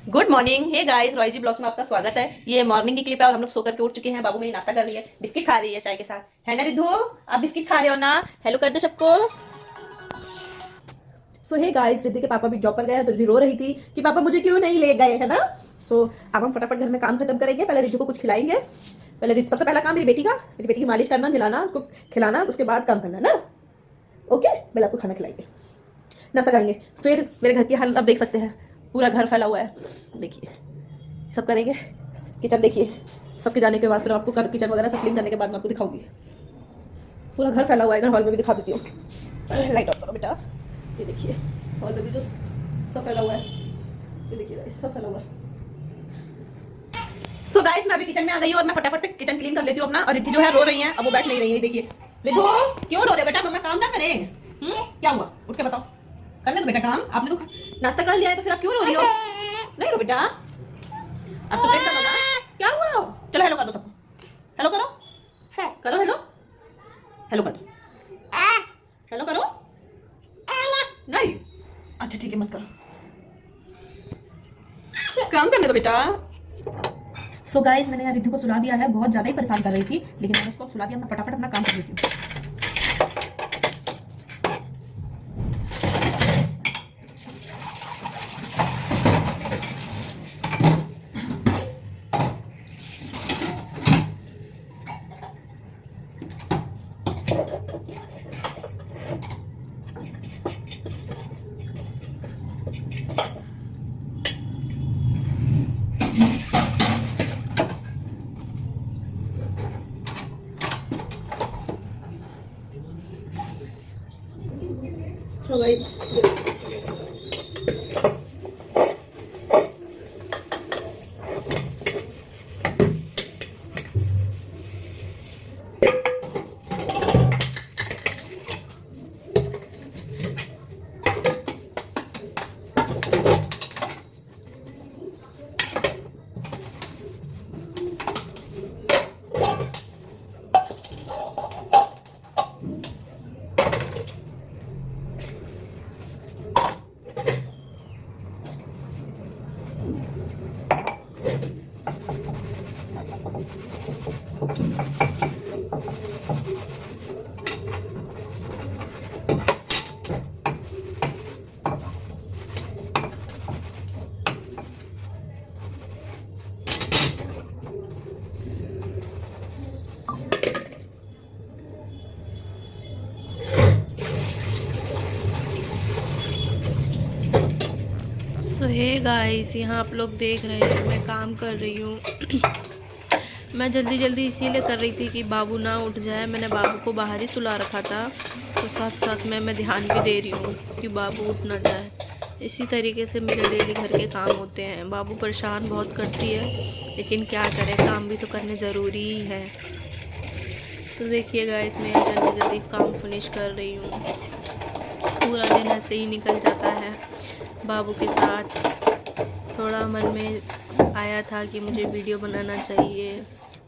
Good morning. Hey guys, Roy ji blogs में आपका स्वागत है। ये मॉर्निंग की क्लिप है और हम लोग सो करके उठ चुके हैं। बाबू मेरी नाश्ता कर रही है, बिस्किट खा रही है चाय के साथ, है ना रिद्धू? आप बिस्किट खा रहे हो ना? हेलो कर दो सबको। सो हे गाइस, रिद्धि के पापा भी जॉब पर गए हैं तो रिद्धि रो रही थी कि पापा मुझे क्यों नहीं ले गए, है ना? सो अब हम फटाफट घर में काम खत्म करेंगे। पहले रिद्धि को कुछ खिलाएंगे। पहले सबसे पहला काम मेरी बेटी का, मेरी बेटी की मालिश करना, नहलाना, उसको खिलाना, उसके बाद काम करना ना। ओके, पहले आपको खाना खिलाएंगे, नाश्ता करेंगे। फिर मेरे घर की हालत आप देख सकते हैं, पूरा घर फैला हुआ है, देखिए सब करेंगे। किचन देखिए, सबके जाने के बाद फिर आपको किचन वगैरह सब क्लीन करने के बाद मैं आपको दिखाऊंगी। पूरा घर फैला हुआ है, इधर हॉल में भी दिखा देती हूँ। लाइट ऑफ करो बेटा। ये देखिए हॉल में भी जो सब फैला हुआ है, ये देखिए गाइस सब फैला हुआ है। सो गाइस, मैं अभी किचन में आ गई हूँ और मैं फटाफट से किचन क्लीन कर लेती हूँ अपना। और रिद्धि जो है रो रही है, अब वो बैठ नहीं रही है। देखिए रिद्धू क्यों रो रहे बेटा? मम्मा काम ना करें? क्या हुआ? उठ के बताओ। कर ले बेटा काम, आपने तो नाश्ता कर लिया है तो फिर आप क्यों रो रही हो? नहीं रो बेटा, अब तो टेंशन होगा। क्या हुआ? चलो हेलो कर दो सबको। हेलो करो, करो हेलो, हेलो कर दो, हेलो करो। नहीं, अच्छा ठीक है मत करो, काम करने दो बेटा। सो गाइस, मैंने यहाँ रिद्धि को सुला दिया है। बहुत ज्यादा ही परेशान कर रही थी, लेकिन मैंने उसको सुला दिया। मैं फटाफट अपना काम कर लेती हूँ। So guys, सो हे गाइस, यहाँ आप लोग देख रहे हैं मैं काम कर रही हूँ। मैं जल्दी जल्दी इसीलिए कर रही थी कि बाबू ना उठ जाए। मैंने बाबू को बाहर ही सुला रखा था, तो साथ साथ में मैं ध्यान भी दे रही हूँ कि बाबू उठ ना जाए। इसी तरीके से मेरे डेली घर के काम होते हैं। बाबू परेशान बहुत करती है, लेकिन क्या करें, काम भी तो करने ज़रूरी ही है। तो देखिए गाइस, मैं जल्दी जल्दी काम फिनिश कर रही हूँ। पूरा दिन ऐसे ही निकल जाता है बाबू के साथ। थोड़ा मन में आया था कि मुझे वीडियो बनाना चाहिए,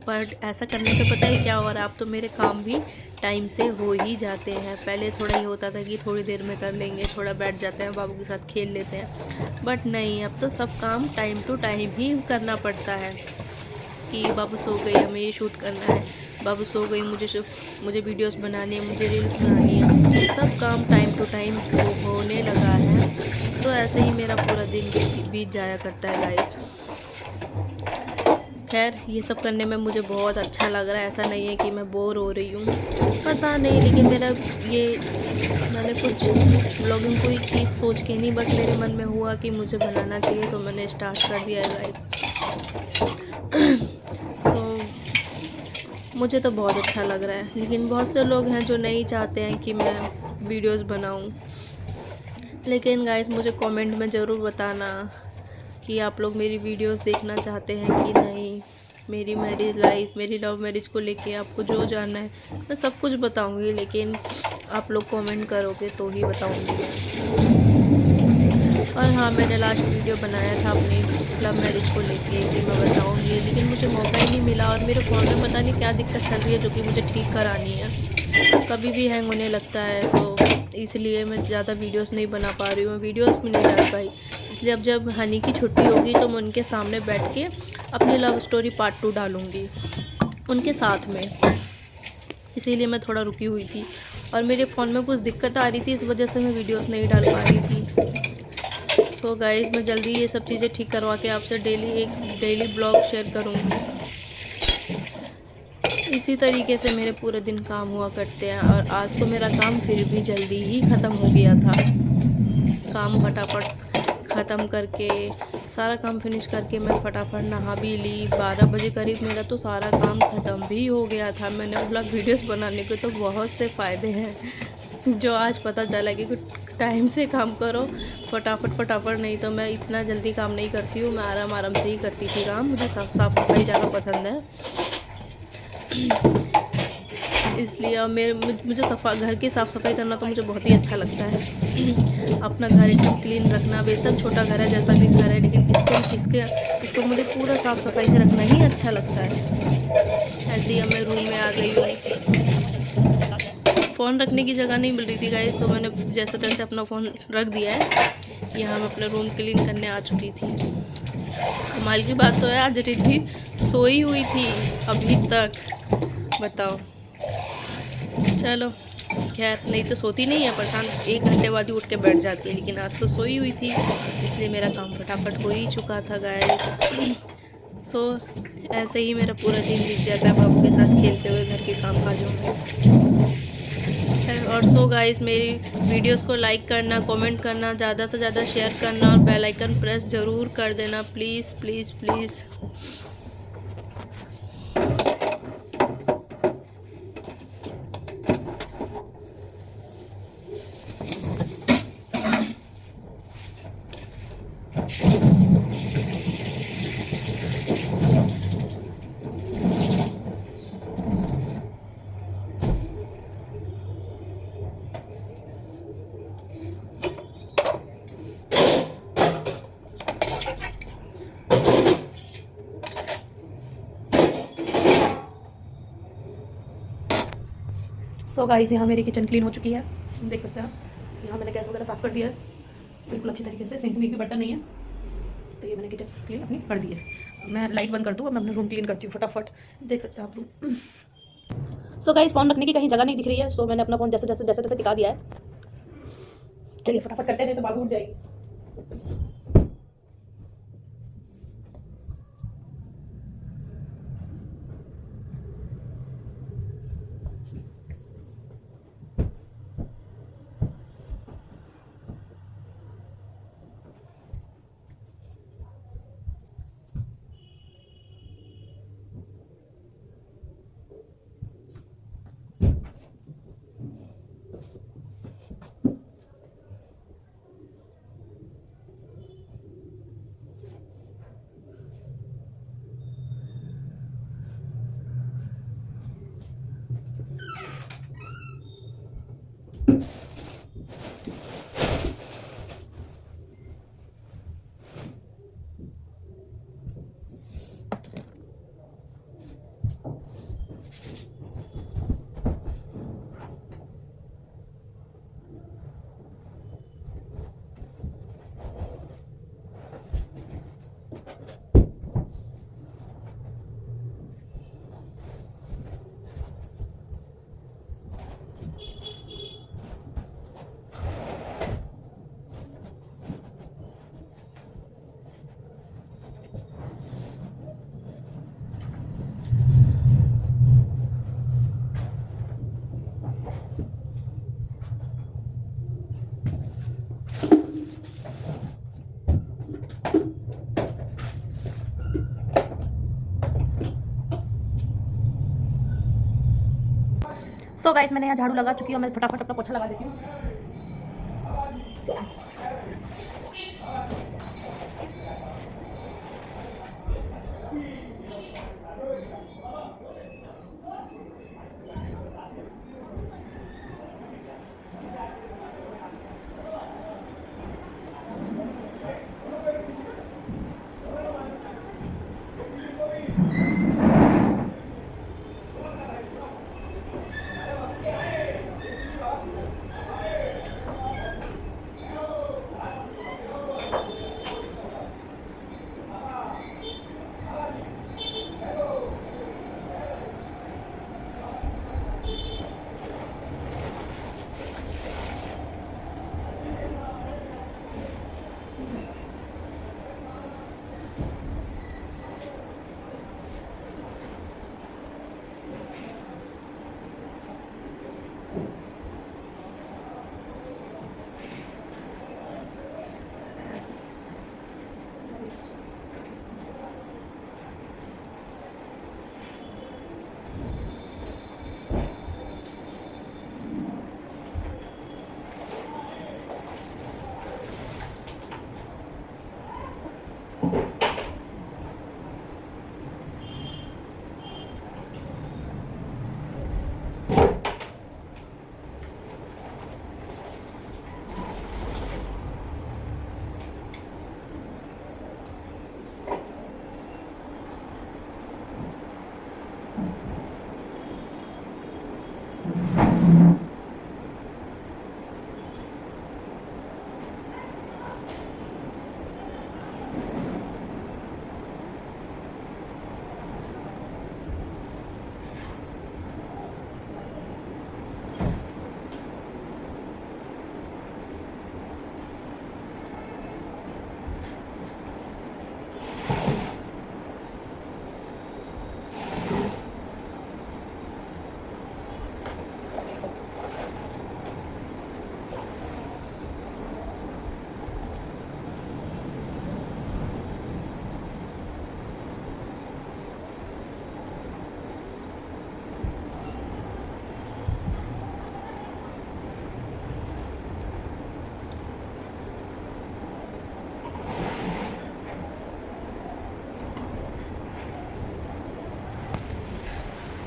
पर ऐसा करने से पता है क्या हो रहा है, अब तो मेरे काम भी टाइम से हो ही जाते हैं। पहले थोड़ा ही होता था कि थोड़ी देर में कर लेंगे, थोड़ा बैठ जाते हैं बाबू के साथ खेल लेते हैं, बट नहीं, अब तो सब काम टाइम टू टाइम ही करना पड़ता है। कि बाबू सो गई, हमें ये शूट करना है, बाबू सो गई, मुझे वीडियोस बनानी है, मुझे रील्स बनानी है। सब काम टाइम टू टाइम होने लगा है, तो ऐसे ही मेरा पूरा दिन बीत जाया करता है गाइस। खैर, ये सब करने में मुझे बहुत अच्छा लग रहा है। ऐसा नहीं है कि मैं बोर हो रही हूँ, पता नहीं, लेकिन मैंने कुछ ब्लॉगिंग कोई चीज़ सोच के नहीं, बस मेरे मन में हुआ कि मुझे बनाना चाहिए, तो मैंने स्टार्ट कर दिया है गाइस। तो मुझे तो बहुत अच्छा लग रहा है, लेकिन बहुत से लोग हैं जो नहीं चाहते हैं कि मैं वीडियोस बनाऊं। लेकिन गाइस, मुझे कमेंट में ज़रूर बताना कि आप लोग मेरी वीडियोस देखना चाहते हैं कि नहीं। मेरी मैरिज लाइफ, मेरी लव मैरिज को लेके आपको जो जानना है मैं सब कुछ बताऊंगी, लेकिन आप लोग कमेंट करोगे तो ही बताऊंगी मैं। और हाँ, मैंने लास्ट वीडियो बनाया था अपनी लव मैरिज को लेके कि मैं बताऊंगी, लेकिन मुझे मौका ही नहीं मिला। और मेरे फ़ोन में पता नहीं क्या दिक्कत चल रही है, जो कि मुझे ठीक करानी है। कभी भी हैंग होने लगता है, तो इसलिए मैं ज़्यादा वीडियोस नहीं बना पा रही हूँ, वीडियोस भी नहीं डाल पाई। इसलिए अब जब हनी की छुट्टी होगी तो मैं उनके सामने बैठ के अपनी लव स्टोरी पार्ट 2 डालूँगी उनके साथ में। इसीलिए मैं थोड़ा रुकी हुई थी और मेरे फ़ोन में कुछ दिक्कत आ रही थी, इस वजह से मैं वीडियोस नहीं डाल पा रही थी। तो गाइज़ मैं जल्दी ये सब चीज़ें ठीक करवा के आपसे डेली ब्लॉग शेयर करूँगी। इसी तरीके से मेरे पूरे दिन काम हुआ करते हैं और आज तो मेरा काम फिर भी जल्दी ही ख़त्म हो गया था। काम फटाफट ख़त्म करके सारा काम फिनिश करके मैं फटाफट नहा भी ली। 12 बजे करीब मेरा तो सारा काम ख़त्म भी हो गया था। मैंने बोला वीडियोस बनाने के तो बहुत से फ़ायदे हैं जो आज पता चला कि टाइम से काम करो फटाफट। नहीं तो मैं इतना जल्दी काम नहीं करती हूँ, मैं आराम से ही करती थी काम। मुझे साफ़ सफाई ज़्यादा पसंद है, इसलिए और मुझे घर की साफ़ सफाई करना तो मुझे बहुत ही अच्छा लगता है। अपना घर एकदम क्लीन रखना, बेशक छोटा घर है जैसा भी घर है, लेकिन इसको मुझे पूरा साफ़ सफाई से रखना ही अच्छा लगता है। ऐसे ही अब मैं रूम में आ गई हूँ। फ़ोन रखने की जगह नहीं मिल रही थी गाइस, तो मैंने जैसे तैसे अपना फ़ोन रख दिया है। यहाँ मैं अपना रूम क्लीन करने आ चुकी थी। कमाल की बात तो है, आज रिद्धि सोई हुई थी अभी तक, बताओ। चलो खैर, नहीं तो सोती नहीं है, परेशान 1 घंटे बाद ही उठ के बैठ जाती है, लेकिन आज तो सोई हुई थी, इसलिए मेरा काम फटाफट हो ही चुका था गाइस। सो ऐसे ही मेरा पूरा दिन बीत जाता है बाबू के साथ खेलते हुए घर के काम काजों में। और सो गाइस, मेरी वीडियोस को लाइक करना, कमेंट करना, ज़्यादा से ज़्यादा शेयर करना और बेल आइकन प्रेस ज़रूर कर देना, please please please. So guys, यहाँ मेरी किचन क्लीन हो चुकी है, देख सकते हैं। यहाँ मैंने गैस वगैरह साफ़ कर दिया है बिल्कुल अच्छी तरीके से। सिंक में भी बर्तन नहीं है, तो ये मैंने किचन क्लीन अपनी कर दी है। मैं लाइट बंद कर दूँ और मैं अपना रूम क्लीन करती हूँ फटाफट, देख सकते हैं आप रूम। सो गाइस, फ़ोन रखने की कहीं जगह नहीं दिख रही है, सो मैंने अपना फ़ोन जैसे तैसे टिका दिया है। चलिए फटाफट करते हैं, तो बाबू उठ जाएगी। सो गाइस, मैंने यहाँ झाड़ू लगा चुकी हूँ, मैं फटाफट अपना पोछा लगा देती हूँ।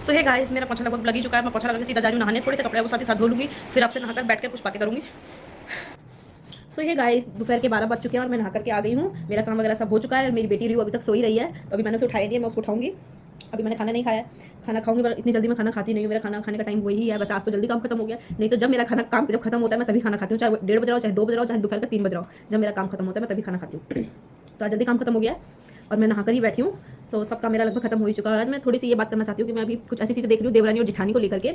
सो है गाइस, मेरा पोछा लगभग लग ही चुका है। मैं पोछा लगा के सीधा जा रही हूँ नहाने, थोड़े से कपड़े वो साथ ही साथ धो लूँगी, फिर आपसे नहाकर बैठ कर कुछ बातें करूँगी। सो ये गाइस, दोपहर के 12 बज चुके हैं और मैं नहा करके आ गई हूँ। मेरा काम वगैरह सब हो चुका है। मेरी बेटी रही अभी तक सोई रही है, तो अभी मैंने उसे उठाई दिया, मैं उसको उठाऊंगी। अभी मैंने खाना नहीं खाया, खाना खाऊंगी, पर इतनी जल्दी मैं खाना खाती नहीं हूँ। मेरा खाना खाने का टाइम वही है, बस आज तो जल्दी काम खत्म हो गया। नहीं तो जब मेरा खाना काम जब खत्म होता है मैं तभी खाना खाती हूँ, चाहे 1:30 बज रहा हो, चाहे 2 बज रहा हो, चाहे दोपहर का 3 बज रहा हो। जब मेरा काम खत्म होता है मैं तभी खाना खाती हूँ। तो आज जल्दी काम खत्म हो गया है और मैं नहाकर ही बैठी हूँ। सो सब काम मेरा लगभग खत्म हो ही चुका है। आज मैं थोड़ी सी ये बात करना चाहती हूँ कि मैं अभी कुछ ऐसी चीज़ें देख रही हूँ देवरानी और जेठानी को लेकर के,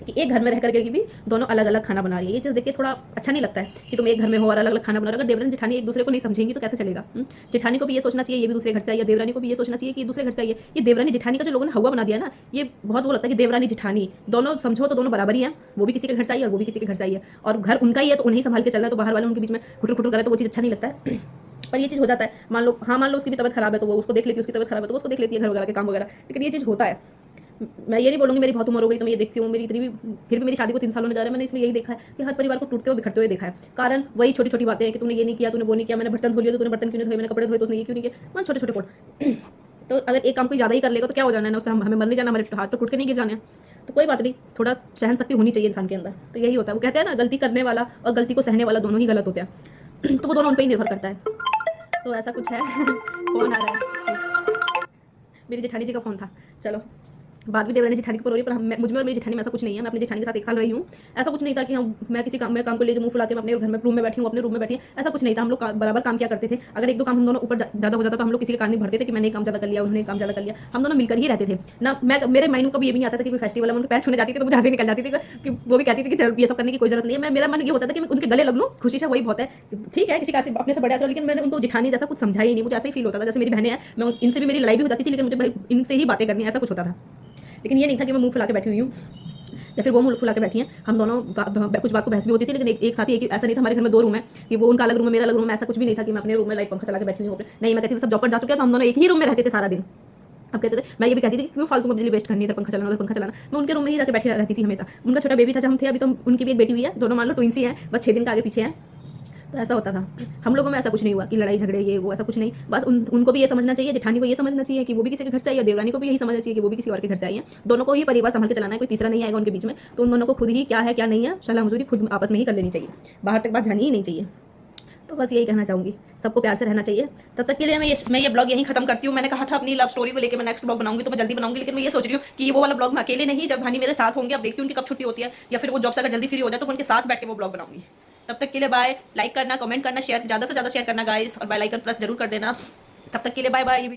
कि एक घर में रह करके भी दोनों अलग अलग खाना बना रही है। ये चीज़ देख के थोड़ा अच्छा नहीं लगता है कि तुम एक घर में हो और अलग अलग खाना बना रहे हो। अगर देवरानी जेठानी एक दूसरे को नहीं समझेंगी तो कैसे चलेगा? जेठानी को भी ये सोचना चाहिए ये भी दूसरे घर से आई है, देवरानी को भी ये सोचना चाहिए कि ये दूसरे घर से आई है। ये देवरानी जेठानी का जो लोगों ने हवा बना दिया ना, ये बहुत वो लगता है कि देवरानी जेठानी दोनों समझो तो दोनों बराबर ही है। वो भी किसी के घर से आई है और वो भी किसी के घर से आई है, और घर उनका ही है तो उन्हें संभाल के चलना है। तो बाहर वाले उनके बीच में खुटर खुटर करे तो वो चीज़ अच्छा नहीं लगता है। पर ये चीज़ हो जाता है। मान लो उसकी भी तबियत खराब है तो वो उसको देख लेती है, उसकी तबियत खराब है तो वो उसको देख लेती है, घर वगैरह के काम वगैरह। लेकिन ये चीज़ होता है। मैं ये नहीं बोलूँगी मेरी बहुत उम्र हो गई तो मैं ये देखती हूँ, मेरी इतनी भी फिर भी मेरी शादी को 3 साल होने जा रहा है। मैंने इसमें यही देखा है कि हर परिवार को टूटते हुए बिखरते हुए देखा है। कारण वही छोटी छोटी बातें हैं कि तूने ये नहीं किया, तूने वो नहीं किया, मैंने बर्तन धो लिया तो तूने बर्तन क्यों नहीं धोए, मैंने कपड़े धोए तो उसने ये क्यों नहीं किया। मान छोटे छोटे पॉइंट। तो अगर एक काम कोई ज़्यादा ही कर लेगा तो क्या हो जाना है ना, उससे हमें मर नहीं जाना, हमारे हाथ तो टूट के नहीं गिर जाने। तो कोई बात नहीं, थोड़ा सहन शक्ति होनी चाहिए इंसान के अंदर। तो यही होता है, वो कहते हैं ना गलती करने वाला और गलती को सहने वाला दोनों ही गलत होते हैं। तो वो दोनों उन पर ही निर्भर करता है। तो ऐसा कुछ है। फोन आ रहा है, मेरी जेठानी जी का फोन था। चलो बात भी देवरानी जेठानी के ऊपर हो रही है, पर मुझ में और मेरी जेठानी में ऐसा कुछ नहीं है। मैं अपनी जेठानी के साथ 1 साल रही हूँ। ऐसा कुछ नहीं था कि मैं किसी काम को लेकर मुंह फुला के मैं अपने घर में रूम में बैठी हूँ, अपने रूम में बैठी। ऐसा कुछ नहीं था। हम लोग बराबर काम किया करते थे। अगर 1-2 काम हम दोनों ऊपर ज़्यादा हो जाता तो हम लोग किसी के कान नहीं भरते थे कि मैंने काम ज़्यादा कर लिया, उन्होंने काम ज़्यादा कर लिया। हम दोनों मिलकर ही रहते थे ना। मेरे माइंड में कभी ये भी नहीं आता था कि कोई फेस्टिवल है उनके पैर छूने जाती थी तो मुझे हंसी निकल जाती थी कि वो भी कहती थी कि ये सब करने की कोई जरूरत नहीं है। मेरा मन ये होता था कि मैं उनके गले लग लूँ, खुशी से वही बहुत है। ठीक है, किसी का अपने से बड़ा चलो, लेकिन मैंने उनको जेठानी जैसा कुछ समझा ही नहीं। मुझे ऐसा ही फील होता था जैसे मेरी बहनें हैं, मैं इनसे भी मेरी लड़ाई भी हो जाती थी, लेकिन मुझे इनसे ही बातें करनी, ऐसा कुछ होता था। लेकिन ये नहीं था कि मैं मुंह फुला के बैठी हुई हूँ या फिर वो मुंह फुला के बैठी हैं। हम दोनों कुछ बात को बहस भी होती थी, लेकिन एक साथ ही ऐसा नहीं था। हमारे घर में 2 रूम है कि वो उनका अलग रूम है, मेरा अलग रूम है। ऐसा कुछ भी नहीं था कि मैं अपने रूम में लाइट पंखा चला के बैठी हुई हूँ। नहीं, मैं कहती थी सब जॉब पर जा चुके हैं तो हम दोनों एक ही रूम में रहते थे सारा दिन। अब कहते थे, मैं ये भी कहती थी क्यों फालतू को बिजली वेस्ट करनी है, पंखा चलाना पंखा चलाना। मैं उनके रूम में ही जाकर बैठी रहती थी हमेशा। उनका छोटा बेबी था जब हम थे, अभी तो उनकी भी एक बेटी हुई है। दोनों मान लो ट्विंस ही हैं, बस 6 दिन का आगे पीछे हैं। तो ऐसा होता था। हम लोगों में ऐसा कुछ नहीं हुआ कि लड़ाई झगड़े ये वो, ऐसा कुछ नहीं। बस उनको भी ये समझना चाहिए, जेठानी को ये समझना चाहिए कि वो भी किसी के घर से आई है, देवरानी को भी यही समझना चाहिए कि वो भी किसी और के घर से आई है। दोनों को ही परिवार संभाल के चलाना है, कोई तीसरा नहीं आएगा उनके बीच में। तो उन दोनों को खुद ही क्या है क्या नहीं है सलाह मजूरी खुद आपस में ही कर लेनी चाहिए, बाहर तक बात जानी ही नहीं चाहिए। तो बस यही कहना चाहूँगी, सबको प्यार से रहना चाहिए। तब तक के लिए मैं ये ब्लॉग यहीं खत्म करती हूँ। मैंने कहा था अपनी लव स्टोरी को लेकर मैं नेक्स्ट ब्लॉग बनाऊंगी तो मैं जल्दी बनाऊंगी, लेकिन मैं ये सोच रही हूँ कि वो वाला ब्लॉग मैं अकेले नहीं, जब भानी मेरे साथ होंगे, अब देखती हूँ उनकी कब छुट्टी होती है या फिर वो जॉब से अगर जल्दी फ्री हो जाए तो उनके साथ बैठ के वो ब्लॉग बनाऊंगी। तब तक के लिए बाय। लाइक करना, कमेंट करना, शेयर ज़्यादा से ज़्यादा शेयर करना गाइस, और बेल आइकन प्रेस जरूर कर देना। तब तक के लिए बाय बाय।